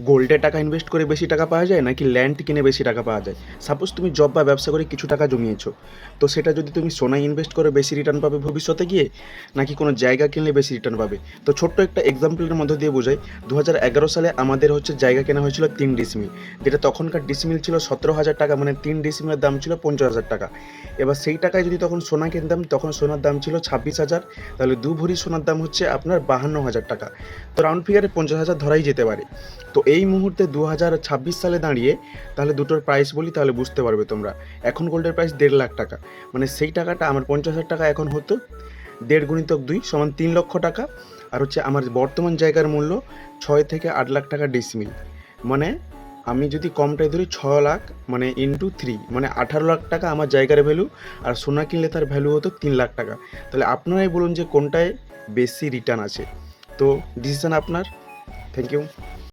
গোল্ডে টাকা ইনভেস্ট করে বেশি টাকা পাওয়া যায় নাকি ল্যান্ড কিনে বেশি টাকা পাওয়া যায়? সাপোজ তুমি জব বা ব্যবসা করে কিছু টাকা জমিয়েছো, তো সেটা যদি তুমি সোনায় ইনভেস্ট করে বেশি রিটার্ন পাবে ভবিষ্যতে গিয়ে, নাকি কোনো জায়গা কিনলে বেশি রিটার্ন পাবে? তো ছোট্ট একটা এক্সাম্পলের মধ্যে দিয়ে বোঝাই। 2011 সালে আমাদের আমাদের জায়গা কেনা হয়েছিল 3 ডিসিমিল, যেটা তখনকার ডিসিমিল ছিল 17,000 টাকা, মানে 3 ডিসিমিলের দাম ছিল 50,000 টাকা। এবার সেই টাকায় যদি তখন সোনা কিনতাম, তখন সোনার দাম ছিল 26,000, তাহলে 2 ভরি সোনার দাম আপনার 52,000 টাকা। তো রাউন্ড ফিগারে 50,000 ধরাই যেতে পারে। তো এই মুহূর্তে 2026 সালে দাঁড়িয়ে তাহলে দুটোর প্রাইস বলি, তাহলে বুঝতে পারবে তোমরা। এখন গোল্ডের প্রাইস 1.5 লাখ টাকা, মানে সেই টাকাটা আমার 50,000 টাকা এখন হতো 1.5 × 2 = 3 লক্ষ টাকা। আর আমার বর্তমান জায়গার মূল্য 6 থেকে 8 লাখ টাকা ডিসমিল, মানে আমি যদি কমটাই ধরি 6 লাখ, মানে × 3, মানে 18 লাখ টাকা আমার জায়গার ভ্যালু। আর সোনা কিনলে তার ভ্যালু হতো 3 লাখ টাকা। তাহলে আপনারাই বলুন যে কোনটায় বেশি রিটার্ন আছে। তো ডিসিশন আপনার। Thank you.